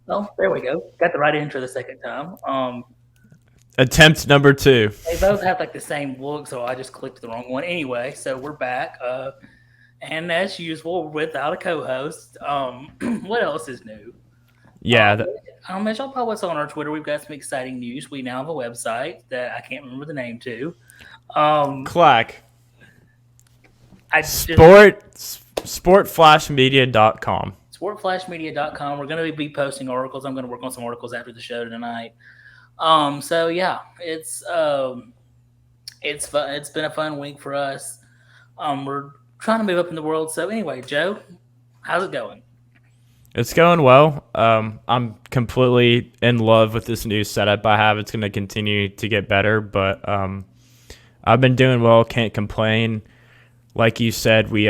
Well, there we go. Got the right intro the second time. Attempt number 2. They both have like the same look, so I just clicked the wrong one. Anyway, so we're back. And as usual, without a co-host. What else is new? Yeah. As y'all follow us on our Twitter, we've got some exciting news. We now have a website that I can't remember the name to. Clack. Sportflashmedia.com. Sportflashmedia.com. We're going to be posting articles. I'm going to work on some articles after the show tonight. So yeah, it's fun. It's been a fun week for us. We're trying to move up in the world. So anyway, Joe, how's it going? It's going well. I'm completely in love with this new setup I have. It's going to continue to get better, but I've been doing well. Can't complain. Like you said, we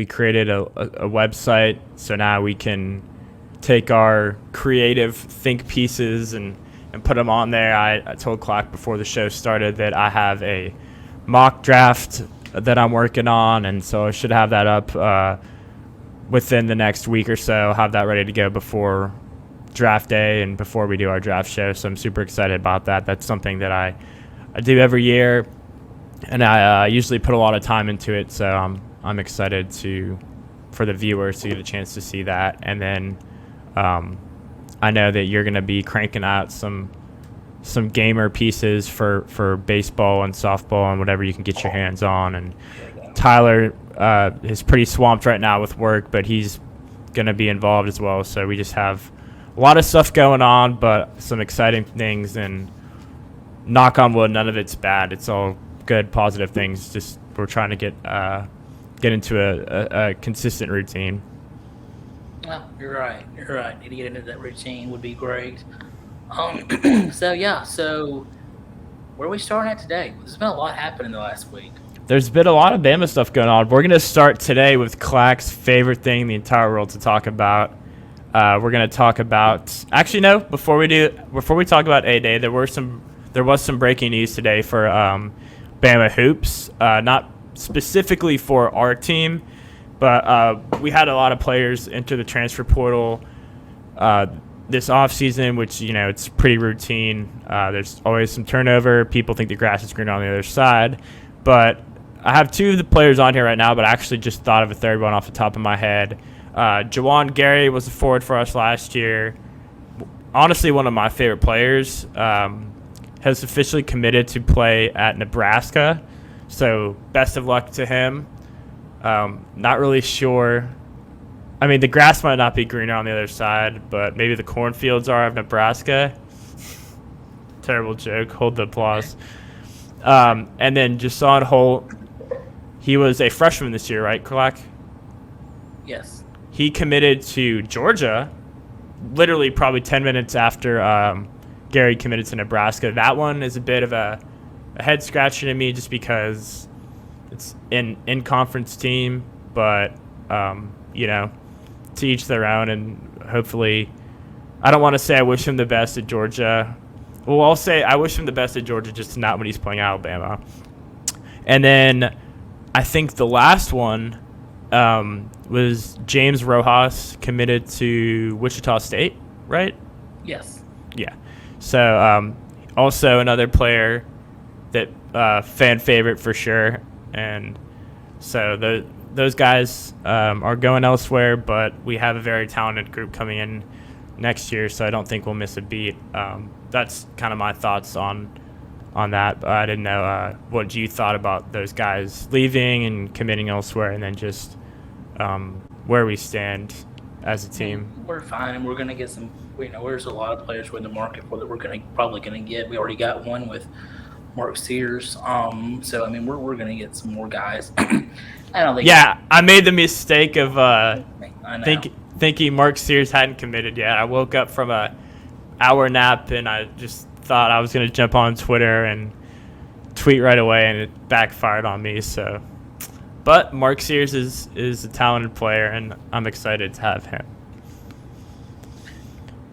created a website, so now we can take our creative think pieces and put them on there. I told Clark before the show started that I have a mock draft that I'm working on, and so I should have that up within the next week or so. I'll have that ready to go before draft day and before we do our draft show, so I'm super excited about that. That's something that I do every year, and I usually put a lot of time into it, so I'm excited for the viewers to get a chance to see that. And then I know that you're going to be cranking out some gamer pieces for baseball and softball and whatever you can get your hands on. And Tyler is pretty swamped right now with work, but he's going to be involved as well. So we just have a lot of stuff going on, but some exciting things. And knock on wood, none of it's bad. It's all good, positive things. Just we're trying to get into a consistent routine. Well, you're right. Need to get into that routine would be great. So where are we starting at today? There's been a lot happening the last week. There's been a lot of Bama stuff going on. We're going to start today with Clack's favorite thing in the entire world to talk about. We're going to talk about... Actually, no. Before we talk about A-Day, there was some breaking news today for Bama Hoops. Not specifically for our team, but we had a lot of players enter the transfer portal this offseason, which, it's pretty routine. There's always some turnover. People think the grass is greener on the other side. But I have 2 of the players on here right now, but I actually just thought of a third one off the top of my head. Juwan Gary was a forward for us last year. Honestly, one of my favorite players. Has officially committed to play at Nebraska. So best of luck to him. Not really sure. I mean, the grass might not be greener on the other side, but maybe the cornfields are of Nebraska. Terrible joke. Hold the applause. And then Jusuan Holt, he was a freshman this year, right, Clark? Yes. He committed to Georgia literally probably 10 minutes after Gary committed to Nebraska. That one is a bit of a head scratcher to me just because it's in conference team, but to each their own, and hopefully I don't want to say I wish him the best at Georgia. Well, I'll say I wish him the best at Georgia, just not when he's playing Alabama. And then I think the last one was James Rojas committed to Wichita State, right? Yes. Yeah. So also another player that fan favorite for sure. And so those guys are going elsewhere, but we have a very talented group coming in next year, so I don't think we'll miss a beat. That's kind of my thoughts on that. But I didn't know what you thought about those guys leaving and committing elsewhere, and then just where we stand as a team. We're fine. We're going to get some. There's a lot of players we're in the market for that we're probably going to get. We already got one with Mark Sears. So I mean, we're going to get some more guys. I don't think. Yeah, I made the mistake of thinking Mark Sears hadn't committed yet. I woke up from a hour nap and I just thought I was going to jump on Twitter and tweet right away, and it backfired on me. So But Mark Sears is a talented player, and I'm excited to have him.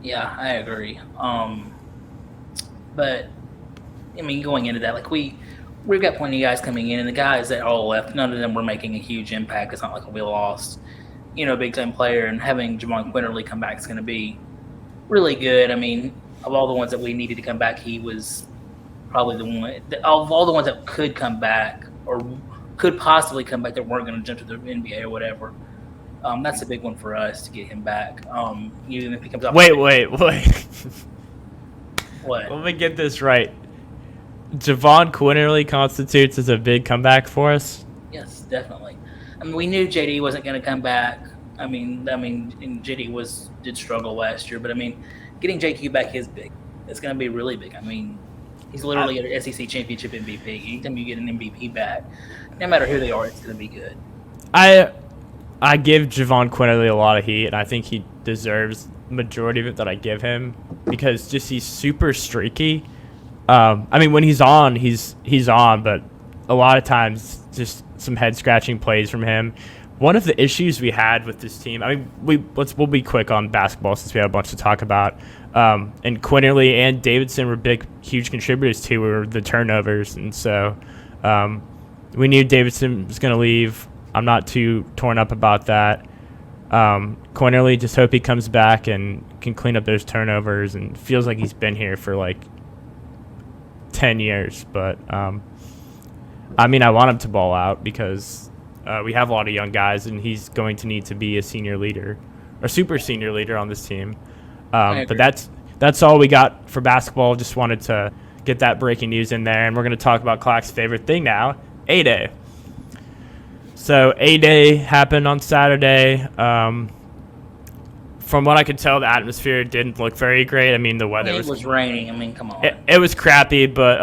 Yeah, I agree. But I mean, going into that, like we've got plenty of guys coming in, and the guys that all left, none of them were making a huge impact. It's not like we lost, a big time player, and having Juwan Quinterly come back is going to be really good. I mean, of all the ones that we needed to come back, he was probably the one of all the ones that could come back or could possibly come back that weren't going to jump to the NBA or whatever. That's a big one for us to get him back. Even if he comes off. Wait. What? Let me get this right. Juwan Quinterly constitutes as a big comeback for us? Yes, definitely. I mean, we knew JD wasn't going to come back. I mean, and JD did struggle last year, but I mean, getting JQ back is big. It's going to be really big. I mean, he's literally an SEC championship MVP. Anytime you get an MVP back, no matter who they are, it's going to be good. I give Juwan Quinterly a lot of heat, and I think he deserves the majority of it that I give him because just he's super streaky. I mean, when he's on, he's on, but a lot of times just some head scratching plays from him. One of the issues we had with this team, I mean, we'll be quick on basketball since we have a bunch to talk about. And Quinterly and Davidson were huge contributors to were the turnovers, and so we knew Davidson was going to leave. I'm not too torn up about that. Quinterly, just hope he comes back and can clean up those turnovers, and feels like he's been here for like 10 years. But I mean, I want him to ball out because we have a lot of young guys, and he's going to need to be a senior leader or super senior leader on this team. But that's all we got for basketball. Just wanted to get that breaking news in there, and we're going to talk about Clack's favorite thing now, A-Day. So A-Day happened on Saturday. From what I could tell, the atmosphere didn't look very great. I mean, the weather was raining. I mean, come on. It was crappy, but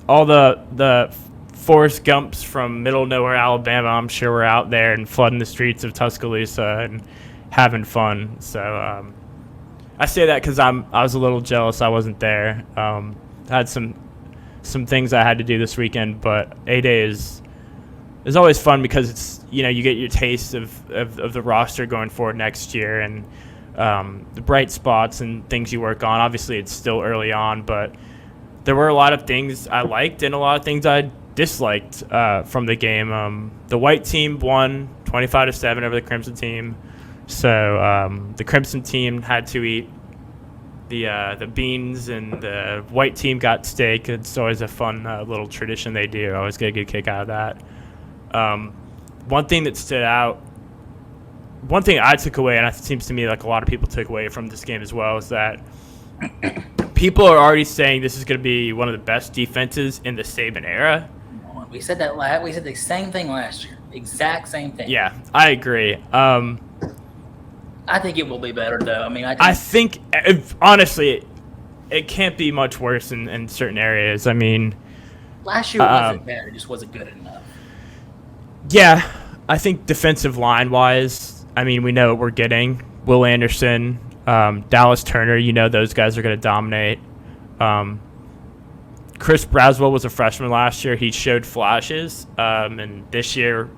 all the Forrest Gumps from middle nowhere Alabama, I'm sure, were out there and flooding the streets of Tuscaloosa and having fun. So I say that because I was a little jealous I wasn't there. I had some things I had to do this weekend, but A-Day is always fun because it's, you get your taste of the roster going forward next year and the bright spots and things you work on. Obviously, it's still early on, but there were a lot of things I liked and a lot of things I disliked from the game. The white team won 25-7 over the Crimson team. So the Crimson team had to eat the beans, and the white team got steak. It's always a fun little tradition they do. I always get a good kick out of that. One thing that stood out, one thing I took away, and it seems to me like a lot of people took away from this game as well, is that people are already saying this is going to be one of the best defenses in the Saban era. We said that we said the same thing last year. Exact same thing. Yeah, I agree. I think it will be better, though. I mean, I think honestly, it can't be much worse in certain areas. I mean, last year wasn't bad. It just wasn't good enough. Yeah, I think defensive line-wise, I mean, we know what we're getting. Will Anderson, Dallas Turner, those guys are going to dominate. Chris Braswell was a freshman last year. He showed flashes. And this year,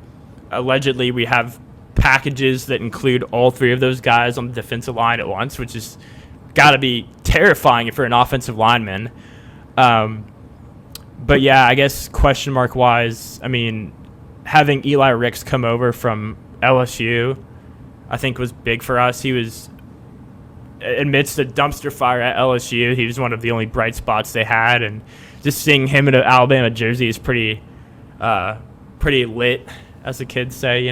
allegedly, we have packages that include all three of those guys on the defensive line at once, which is got to be terrifying if you're an offensive lineman. But, yeah, I guess question mark-wise, I mean, having Eli Ricks come over from LSU, I think was big for us. He was, amidst the dumpster fire at LSU, he was one of the only bright spots they had, and just seeing him in an Alabama jersey is pretty lit, as the kids say,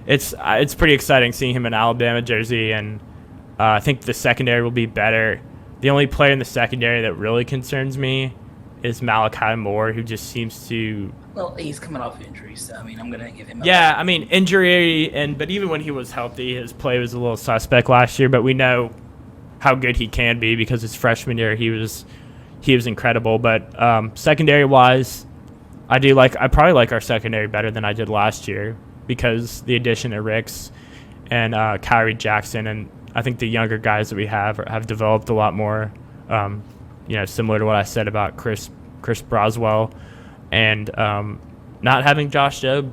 It's pretty exciting seeing him in an Alabama jersey, and I think the secondary will be better. The only player in the secondary that really concerns me is Malachi Moore, who just seems to... Well, he's coming off injury, so, I mean, I'm going to give him... I mean, injury, but even when he was healthy, his play was a little suspect last year, but we know how good he can be because his freshman year, he was incredible. But secondary-wise, I probably like our secondary better than I did last year because the addition of Ricks and Kyrie Jackson, and I think the younger guys that we have developed a lot more, similar to what I said about Chris Braswell. and not having Josh Jobe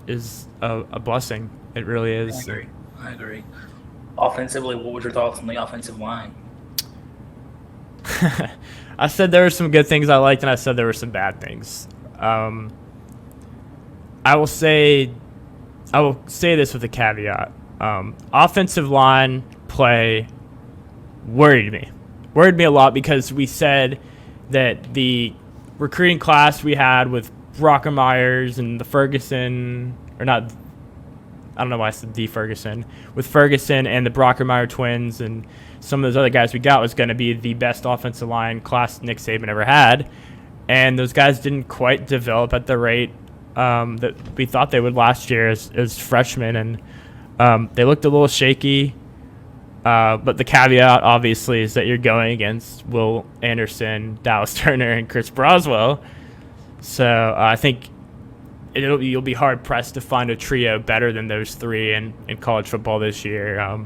is a blessing. It really I is. agree. I agree. Offensively, what was your thoughts on the offensive line? I said there were some good things I liked, and I said there were some bad things. Um, I will say this with a caveat. Offensive line play worried me a lot because we said that the recruiting class we had with Brockermeyers and the Ferguson, or not, I don't know why I said the Ferguson, with Ferguson and the Brockermeyer twins and some of those other guys we got was going to be the best offensive line class Nick Saban ever had. And those guys didn't quite develop at the rate that we thought they would last year as freshmen. And they looked a little shaky. But the caveat, obviously, is that you're going against Will Anderson, Dallas Turner, and Chris Broswell. So I think you'll be hard pressed to find a trio better than those three in college football this year.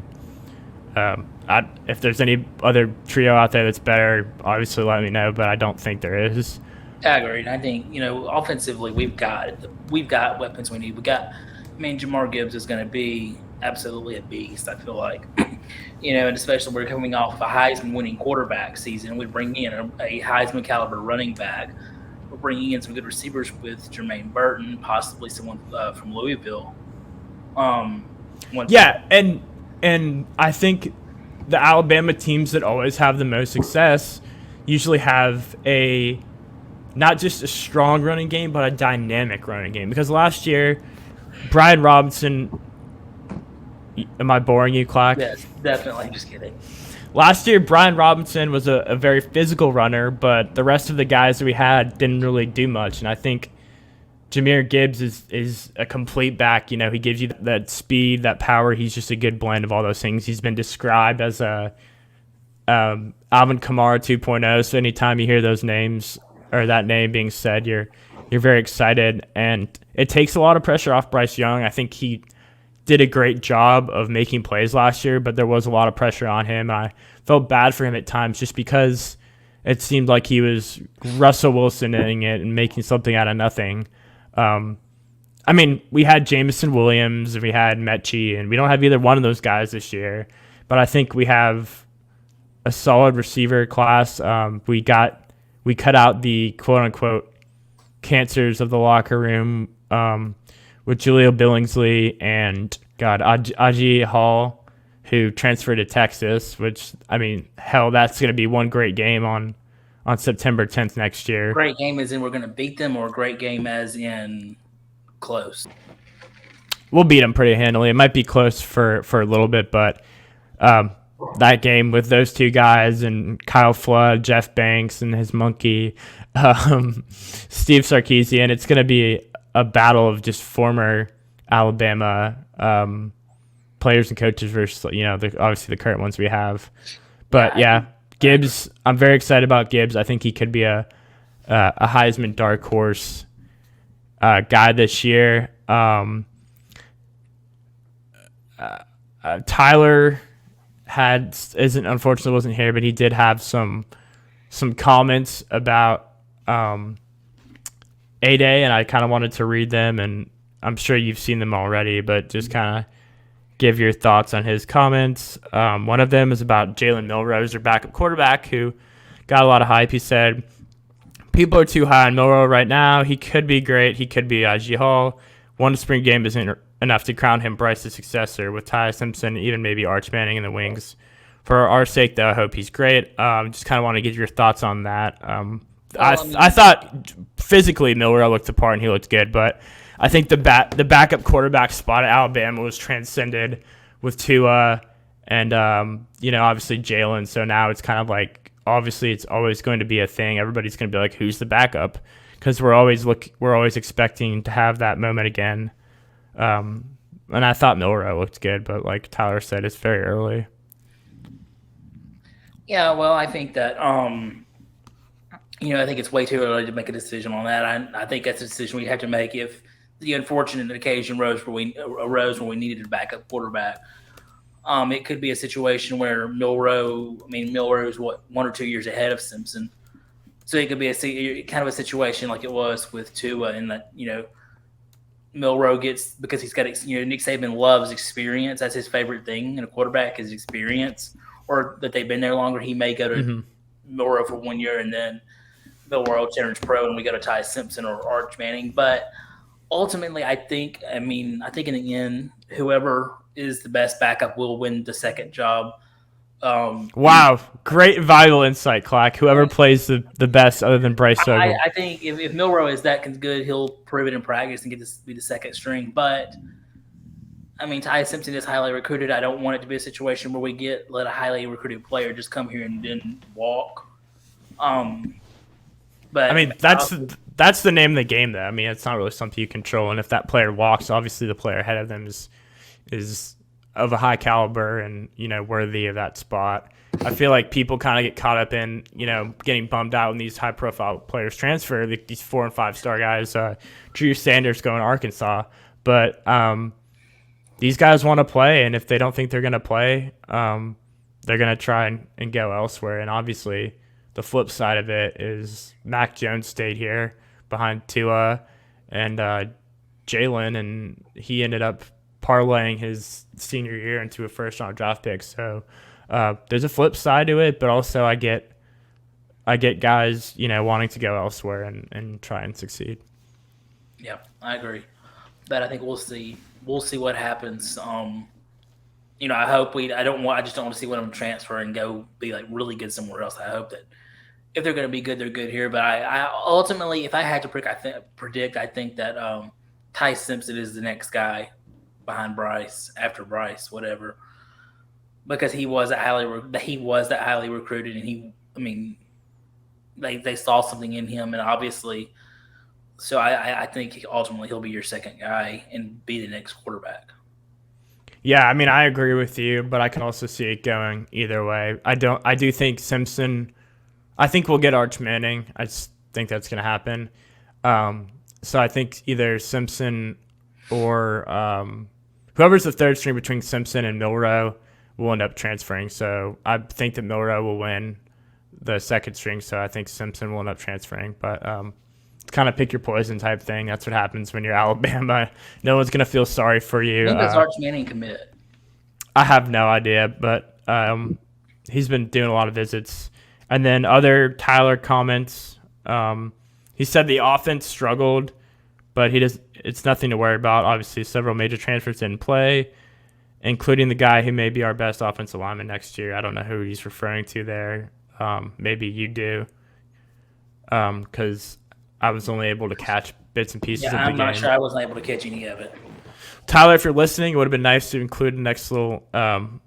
If there's any other trio out there that's better, obviously let me know. But I don't think there is. I agree. I think offensively we've got weapons we need. Jamar Gibbs is going to be absolutely a beast. I feel like, and especially we're coming off of a Heisman winning quarterback season. We bring in a Heisman caliber running back. We're bringing in some good receivers with Jermaine Burton, possibly someone from Louisville. Yeah, and I think the Alabama teams that always have the most success usually have not just a strong running game, but a dynamic running game. Because last year, Brian Robinson, am I boring you, Clark? Yes, definitely. Just kidding. Last year, Brian Robinson was a very physical runner, but the rest of the guys that we had didn't really do much. And I think Jahmyr Gibbs is a complete back. He gives you that speed, that power. He's just a good blend of all those things. He's been described as a Alvin Kamara 2.0. So anytime you hear those names or that name being said, you're very excited, and it takes a lot of pressure off Bryce Young. I think he did a great job of making plays last year, but there was a lot of pressure on him. I felt bad for him at times just because it seemed like he was Russell Wilsoning it and making something out of nothing. We had Jameson Williams and we had Mechie, and we don't have either one of those guys this year, but I think we have a solid receiver class. We cut out the quote-unquote cancers of the locker room with Julio Billingsley and Aji Hall, who transferred to Texas, which, that's going to be one great game on September 10th next year. Great game as in we're going to beat them, or a great game as in close? We'll beat them pretty handily. It might be close for a little bit, but that game with those two guys and Kyle Flood, Jeff Banks, and his monkey, Steve Sarkisian, it's going to be a battle of just former Alabama players and coaches versus, obviously the current ones we have. But yeah, Gibbs, I'm very excited about Gibbs. I think he could be a Heisman dark horse guy this year. Tyler unfortunately wasn't here, but he did have some comments about A-Day, and I kind of wanted to read them, and I'm sure you've seen them already, but just kind of give your thoughts on his comments. One of them is about Jalen Milroe, their backup quarterback, who got a lot of hype. He said, "People are too high on Milroe right now. He could be great. He could be I.G. Hall. One spring game isn't enough to crown him Bryce's successor with Ty Simpson, even maybe Arch Manning in the wings. For our sake, though, I hope he's great." Just kind of want to get your thoughts on that. I thought physically Milroe looked the part and he looked good, but I think the backup quarterback spot at Alabama was transcended with Tua and obviously Jalen. So now it's kind of like, obviously it's always going to be a thing. Everybody's going to be like, who's the backup? Because we're always expecting to have that moment again. And I thought Milroe looked good, but like Tyler said, it's very early. Yeah, well, I think that I think it's way too early to make a decision on that. I think that's a decision we have to make if the unfortunate occasion arose where we needed a backup quarterback. It could be a situation where Milroe is 1 or 2 years ahead of Simpson. So it could be kind of a situation like it was with Tua, in that Milroe gets, because he's got Nick Saban loves experience. That's his favorite thing in a quarterback is experience, or that they've been there longer. He may go to Milroe for 1 year, and then Milroe turns pro, and we go to Ty Simpson or Arch Manning. But ultimately, I think in the end, whoever is the best backup will win the second job. Wow, great vital insight, Clack. Whoever plays the best other than Bryce Young. I think if Milroe is that good, he'll prove it in practice and get to be the second string. But I mean, Ty Simpson is highly recruited. I don't want it to be a situation where we let a highly recruited player just come here and then walk. But I mean, that's the name of the game, though. I mean, it's not really something you control. And if that player walks, obviously the player ahead of them is of a high caliber and worthy of that spot. I feel like people kind of get caught up in getting bummed out when these high profile players transfer, like these 4 and 5 star guys. Drew Sanders going to Arkansas, but these guys want to play, and if they don't think they're going to play, they're going to try and go elsewhere. And obviously, the flip side of it is Mac Jones stayed here behind Tua and Jalen, and he ended up parlaying his senior year into a first-round draft pick. So there's a flip side to it, but also I get guys wanting to go elsewhere and try and succeed. Yeah, I agree, but I think we'll see what happens. I hope I just don't want to see one of them transfer and go be like really good somewhere else. I hope that if they're going to be good, they're good here. But I ultimately, if I had to predict, I think that Ty Simpson is the next guy behind Bryce, after Bryce, whatever, because he was that highly recruited, and they saw something in him, and obviously, so I think ultimately he'll be your second guy and be the next quarterback. Yeah, I mean, I agree with you, but I can also see it going either way. I do think Simpson. I think we'll get Arch Manning. I just think that's going to happen. So I think either Simpson or whoever's the third string between Simpson and Milroe will end up transferring. So I think that Milroe will win the second string. So I think Simpson will end up transferring. But it's kind of pick your poison type thing. That's what happens when you're Alabama. No one's going to feel sorry for you. When does Arch Manning commit? I have no idea, but he's been doing a lot of visits. And then other Tyler comments. He said the offense struggled, but it's nothing to worry about. Obviously, several major transfers didn't play, including the guy who may be our best offensive lineman next year. I don't know who he's referring to there. Maybe you do, because I was only able to catch bits and pieces of the game. I'm not sure. I wasn't able to catch any of it. Tyler, if you're listening, it would have been nice to include a next little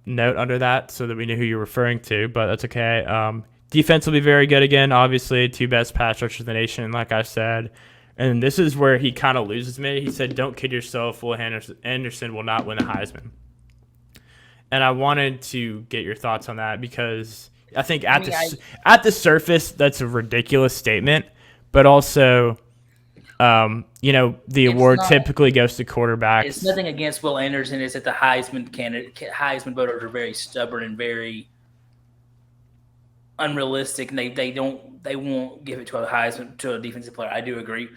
note under that so that we knew who you're referring to, but that's okay. Defense will be very good again. Obviously, 2 best pass rushers in the nation, like I said. And this is where he kind of loses me. He said, don't kid yourself, Will Anderson will not win the Heisman. And I wanted to get your thoughts on that because I think at the surface, that's a ridiculous statement. But also, the award typically goes to quarterbacks. It's nothing against Will Anderson. It's that the Heisman voters are very stubborn and very unrealistic, and they won't give it to a defensive player. I do agree.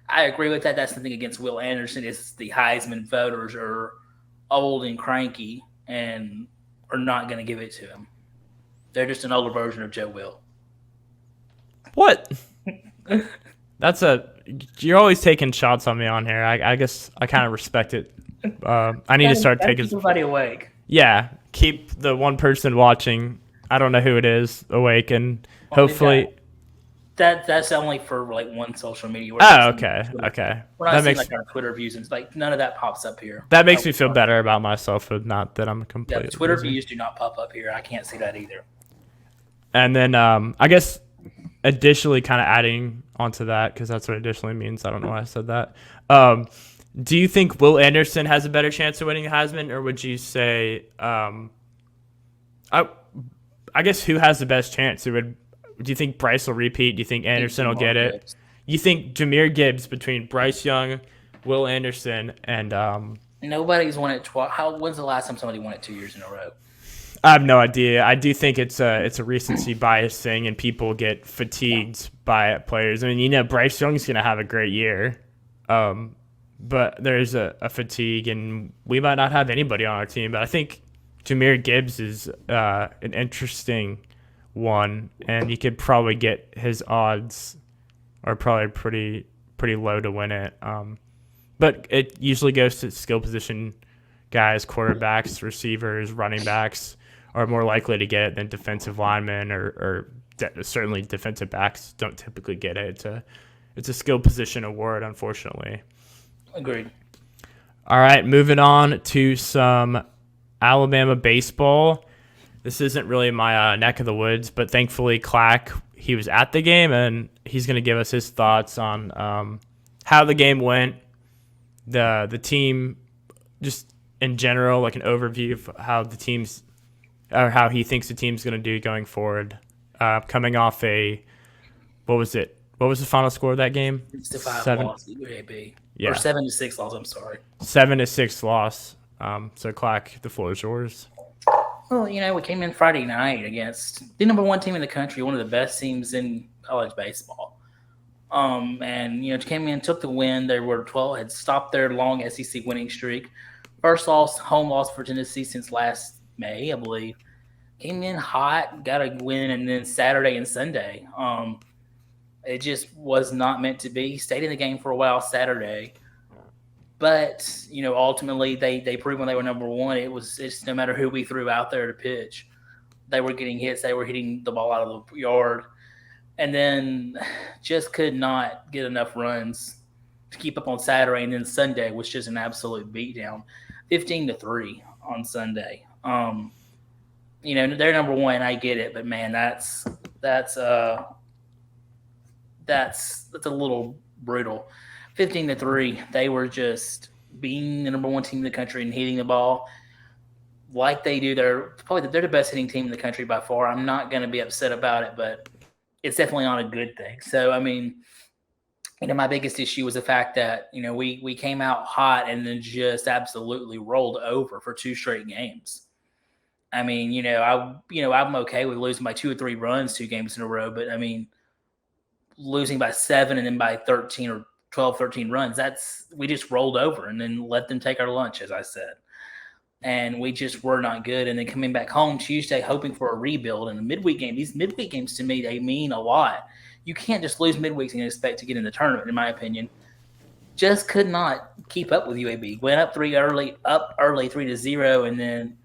I agree with that. That's nothing against Will Anderson. It's the Heisman voters are old and cranky and are not going to give it to him. They're just an older version of Joe Will. What? You're always taking shots on me on here. I guess I kind of respect it. I need to start taking somebody awake. Yeah, keep the one person watching. I don't know who it is awake, and hopefully that's only for like one social media. Okay. We're not seeing like our Twitter views, and like none of that pops up here. That makes me feel better about myself, but not that I'm a complete. Yeah, Twitter views do not pop up here. I can't see that either. And then I guess additionally, kind of adding onto that because that's what additionally means. I don't know why I said that. Do you think Will Anderson has a better chance of winning the Heisman, or would you say? I guess who has the best chance? Do you think Bryce will repeat? Do you think Anderson will get it? Gibbs. You think Jahmyr Gibbs between Bryce Young, Will Anderson, and nobody's won it twice. When's the last time somebody won it 2 years in a row? I have no idea. I do think it's a recency bias thing, and people get fatigued by players. I mean, Bryce Young's gonna have a great year, but there's a fatigue, and we might not have anybody on our team. But I think Jahmyr Gibbs is an interesting one, and you could probably get his odds are probably pretty low to win it. But it usually goes to skill position guys, quarterbacks, receivers, running backs are more likely to get it than defensive linemen certainly defensive backs don't typically get it. It's a skill position award, unfortunately. Agreed. All right, moving on to some Alabama baseball. This isn't really my neck of the woods, but thankfully Clack, he was at the game, and he's going to give us his thoughts on how the game went, the team, just in general, like an overview of how the team's or how he thinks the team's going to do going forward. Coming off what was it? What was the final score of that game? 6-5 loss, UAB. Yeah. Or 7-6 loss, I'm sorry. 7-6 loss. So, Clack, the floor is yours. Well, we came in Friday night against the number one team in the country, one of the best teams in college baseball. And came in, took the win. They were 12, had stopped their long SEC winning streak. First home loss for Tennessee since last May, I believe. Came in hot, got a win, and then Saturday and Sunday. It just was not meant to be. Stayed in the game for a while Saturday. But, ultimately they proved when they were number one, it's no matter who we threw out there to pitch, they were getting hits, they were hitting the ball out of the yard. And then just could not get enough runs to keep up on Saturday. And then Sunday was just an absolute beatdown, 15-3 on Sunday. They're number one. I get it, but man, that's a little brutal. 15-3. They were just being the number one team in the country and hitting the ball like they do. They're the best hitting team in the country by far. I'm not going to be upset about it, but it's definitely not a good thing. So, I mean, my biggest issue was the fact that, we came out hot and then just absolutely rolled over for 2 straight games. I mean, I'm okay with losing by 2 or 3 runs 2 games in a row, but I mean, losing by 7 and then by 13 or 12, 13 runs, we just rolled over and then let them take our lunch, as I said. And we just were not good. And then coming back home Tuesday, hoping for a rebuild in a midweek game. These midweek games, to me, they mean a lot. You can't just lose midweeks and expect to get in the tournament, in my opinion. Just could not keep up with UAB. Went up early, 3-0, and then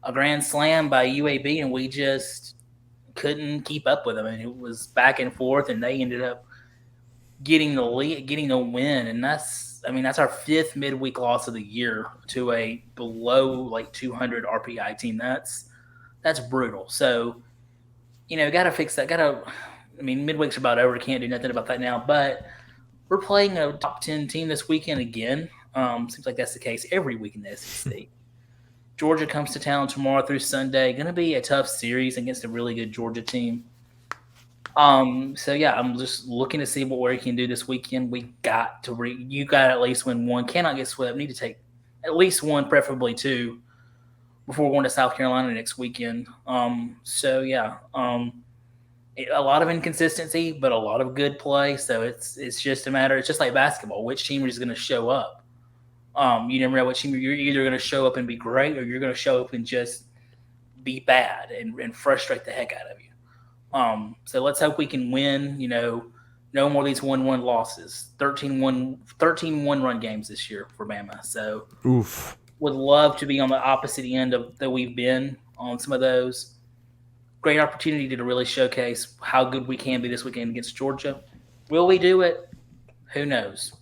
a grand slam by UAB, and we just couldn't keep up with them. And it was back and forth, and they ended up getting the lead, getting the win. And that's our 5th midweek loss of the year to a below 200 RPI team. That's brutal. So, got to fix that. Midweeks are about over. Can't do nothing about that now. But we're playing a top 10 team this weekend again. Seems like that's the case every week in the SEC. Georgia comes to town tomorrow through Sunday. Going to be a tough series against a really good Georgia team. So yeah, I'm just looking to see what we can do this weekend. We got to you got to at least win one. Cannot get swept. Need to take at least one, preferably 2, before going to South Carolina next weekend. So yeah, a lot of inconsistency, but a lot of good play. So it's just a matter. It's just like basketball. Which team is going to show up? You never know what team you're either going to show up and be great, or you're going to show up and just be bad and frustrate the heck out of you. So let's hope we can win, no more of these 1-1 losses, 13 one-run games this year for Bama. So would love to be on the opposite end of that we've been on some of those. Great opportunity to really showcase how good we can be this weekend against Georgia. Will we do it? Who knows?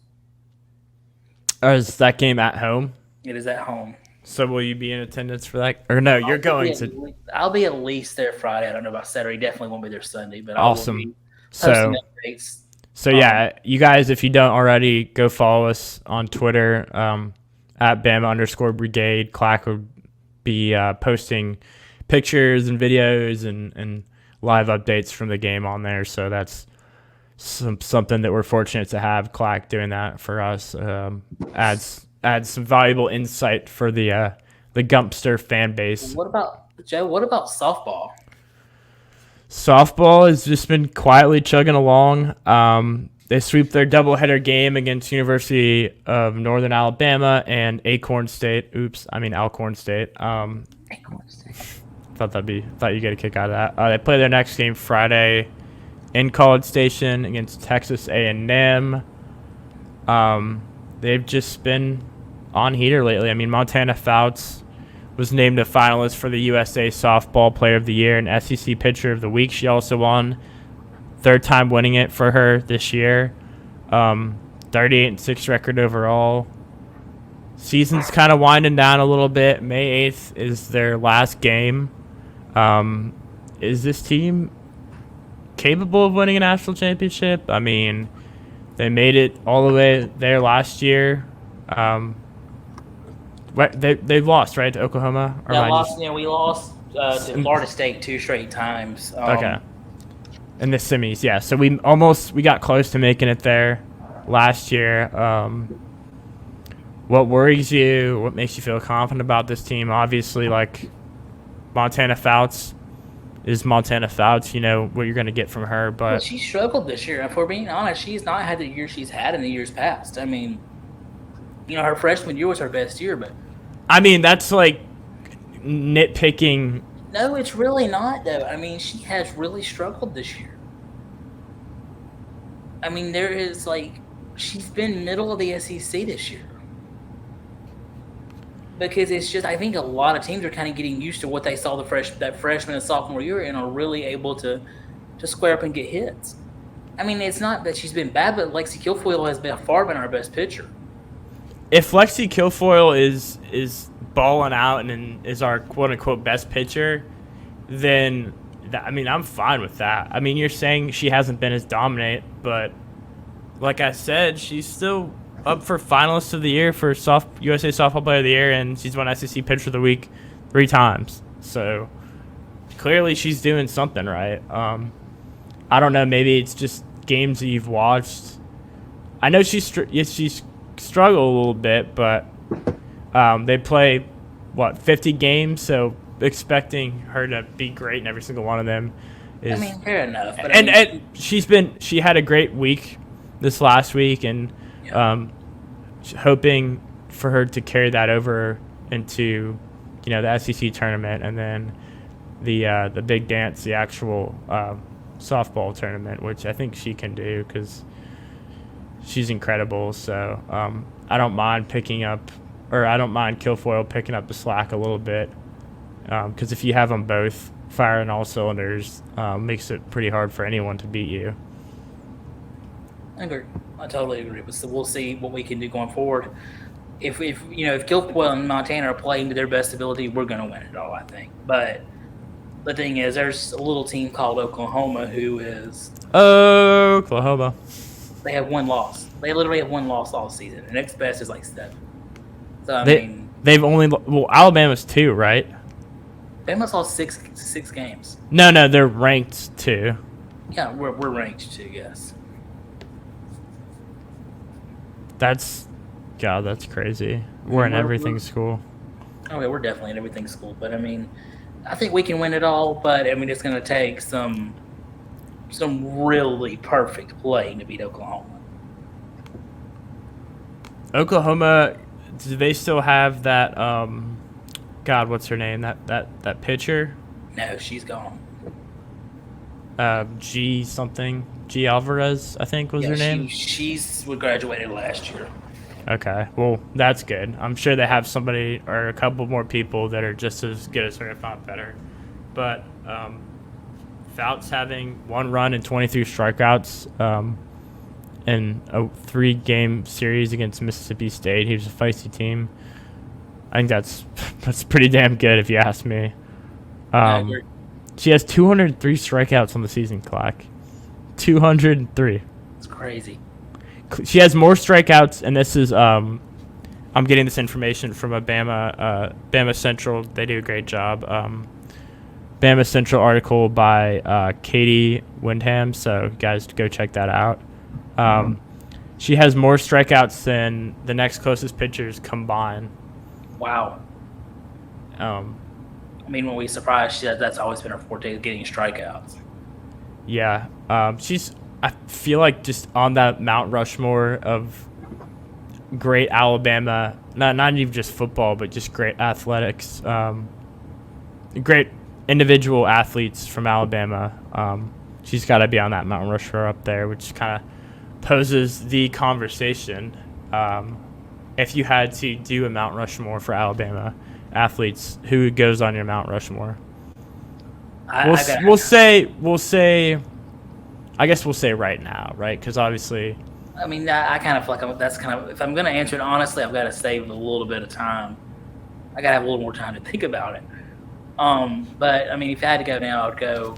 Is that game at home? It is at home. So will you be in attendance for that? Or no, you're going to. I'll be at least there Friday. I don't know about Saturday. Definitely won't be there Sunday. But awesome. So yeah, you guys, if you don't already, go follow us on Twitter at Bama_Brigade. Clack will be posting pictures and videos and live updates from the game on there. So that's something that we're fortunate to have Clack doing that for us. Adds some valuable insight for the Gumpster fan base. What about Joe, what about softball? Softball has just been quietly chugging along. They sweep their doubleheader game against University of Northern Alabama and Alcorn State. Alcorn State. Thought you get a kick out of that. They play their next game Friday in College Station against Texas A&M. They've just been on heater lately. I mean, Montana Fouts was named a finalist for the USA Softball Player of the Year and SEC Pitcher of the Week. She also won. Third time winning it for her this year. 38-6 record overall. Season's kind of winding down a little bit. May 8th is their last game. Is this team capable of winning a national championship? I mean, they made it all the way there last year. They've lost, right, to Oklahoma? We lost to Florida State 2 straight times. Okay. In the semis, yeah. So we got close to making it there last year. What worries you? What makes you feel confident about this team? Obviously, like, Montana Fouts is Montana Fouts. You know what you're going to get from her. But she struggled this year. If we're being honest, she's not had the year she's had in the years past. I mean, her freshman year was her best year, but I mean, that's like nitpicking. No, it's really not, though. I mean, she has really struggled this year. I mean, she's been middle of the SEC this year. Because it's just, I think a lot of teams are kind of getting used to what they saw that freshman and sophomore year and are really able to square up and get hits. I mean, it's not that she's been bad, but Lexi Kilfoyle has far been our best pitcher. If Lexi Kilfoyle is balling out and is our quote-unquote best pitcher, then, I'm fine with that. I mean, you're saying she hasn't been as dominant, but like I said, she's still up for finalists of the year for USA Softball Player of the Year, and she's won SEC Pitcher of the Week 3 times. So clearly she's doing something right. I don't know. Maybe it's just games that you've watched. I know she's struggled a little bit, but they play 50 games, so expecting her to be great in every single one of them is. Fair enough. But and she had a great week this last week, and hoping for her to carry that over into the SEC tournament, and then the big dance, the actual softball tournament, which I think she can do because she's incredible. So I don't mind Kilfoyle picking up the slack a little bit, because if you have them both firing all cylinders, makes it pretty hard for anyone to beat you. I agree. I totally agree. But so we'll see what we can do going forward. If Kilfoyle and Montana are playing to their best ability, we're going to win it all, I think. But the thing is, there's a little team called Oklahoma who is Oklahoma. They have 1 loss. They literally have 1 loss all season. The next best is like 7. So they've only Alabama's 2, right? Bama's lost 6 games. No, they're ranked 2. Yeah, we're ranked 2, yes. That's crazy. We're in everything school. Oh yeah, we're definitely in everything school. But I think we can win it all. But it's going to take some really perfect play to beat Oklahoma. Oklahoma, do they still have that? God, what's her name? That pitcher? No, she's gone. G Alvarez, I think was her name. She's graduated last year. Okay, well that's good. I'm sure they have somebody or a couple more people that are just as good as her, if not better. But Fouts having 1 run and 23 strikeouts in a 3-game series against Mississippi State. He was a feisty team. I think that's pretty damn good if you ask me. She has 203 strikeouts on the season clock. 203. It's crazy. She has more strikeouts, and this is I'm getting this information from a Bama Central. They do a great job. Bama Central article by Katie Windham. So guys, go check that out. She has more strikeouts than the next closest pitchers combined. Wow. mean, when we surprised, that's always been her forte, getting strikeouts. Yeah, she's. I feel like just on that Mount Rushmore of great Alabama, not even just football, but just great athletics, great individual athletes from Alabama. She's got to be on that Mount Rushmore up there, which kind of poses the conversation. If you had to do a Mount Rushmore for Alabama athletes, who goes on your Mount Rushmore? We'll say. I guess we'll say right now, right? Because obviously, I mean, I kind of feel like that's kind of, if I'm going to answer it honestly, I've got to save a little bit of time. I got to have a little more time to think about it. But I mean, if I had to go now, I would go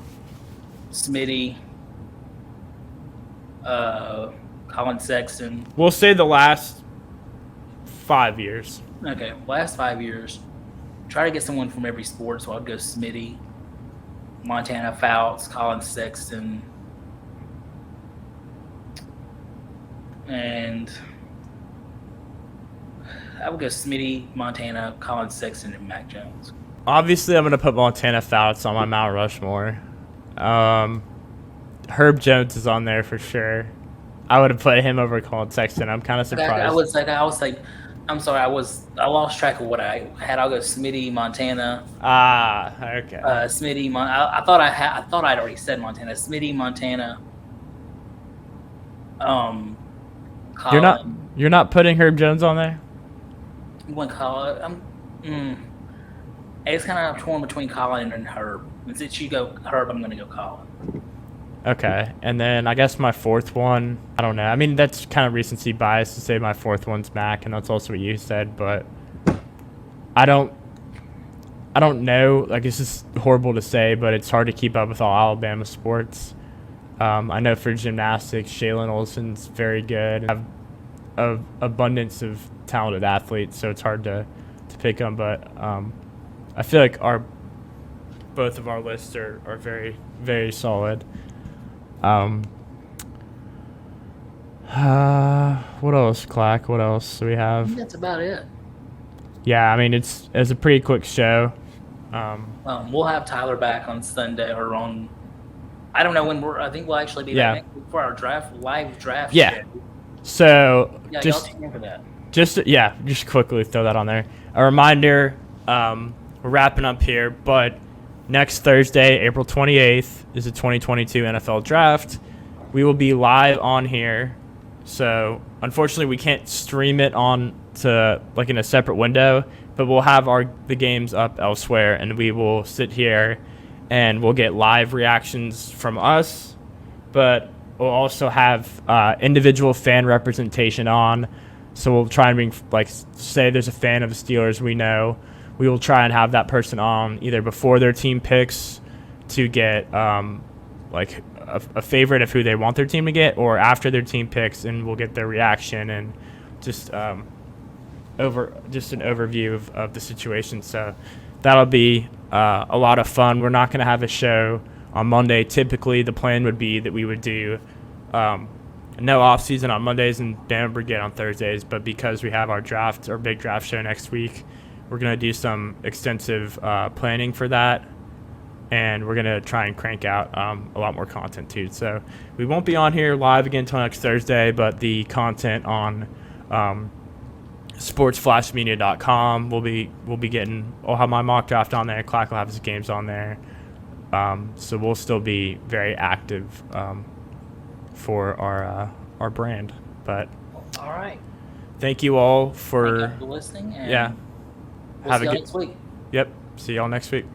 Smitty, Colin Sexton. We'll say the last 5 years. Okay, last 5 years. Try to get someone from every sport, so I'd go Smitty, Montana Fouts, Colin Sexton, and I would go Smitty, Montana, Colin Sexton, and Mac Jones. Obviously, I'm going to put Montana Fouts on my Mount Rushmore. Herb Jones is on there for sure. I would have put him over Colin Sexton. I'm kind of surprised. I lost track of what I had. I'll go Smitty, Montana. Okay. Smitty, I thought I'd already said Montana. Smitty, Montana. Colin. You're not putting Herb Jones on there? You want Colin? It's kind of torn between Colin and Herb. Since you go Herb, I'm going to go Colin. Okay, and then I guess my fourth one, I don't know. I mean, that's kind of recency bias to say my fourth one's Mac, and that's also what you said, but I don't know. Like, it's just horrible to say, but it's hard to keep up with all Alabama sports. I know for gymnastics, Shaylin Olsen's very good. I have an abundance of talented athletes, so it's hard to pick them, but I feel like both of our lists are very, very solid. What else, Clack? What else do we have? I think that's about it. Yeah, I mean, it's a pretty quick show. We'll have Tyler back on Sunday or on. I don't know when I think we'll actually be back next week for our live draft. Yeah. Show. So just y'all tune in for that. Just quickly throw that on there. A reminder, we're wrapping up here, but next Thursday, April 28th, is the 2022 NFL Draft. We will be live on here. So, unfortunately, we can't stream it on to like in a separate window, but we'll have the games up elsewhere, and we will sit here and we'll get live reactions from us, but we'll also have individual fan representation on. So we'll try and bring, like, say there's a fan of the Steelers we know. We will try and have that person on either before their team picks to get like a favorite of who they want their team to get, or after their team picks, and we'll get their reaction and just an overview of the situation. So that'll be a lot of fun. We're not going to have a show on Monday. Typically, the plan would be that we would do no off season on Mondays and Bama Brigade on Thursdays, but because we have our big draft show next week, we're going to do some extensive planning for that, and we're going to try and crank out a lot more content too. So we won't be on here live again until next Thursday, but the content on sportsflashmedia.com will be getting. I'll have my mock draft on there. Clack will have his games on there. So we'll still be very active for our brand. But all right. Thank you all for listening. And we'll see y'all next week. Yep. See y'all next week.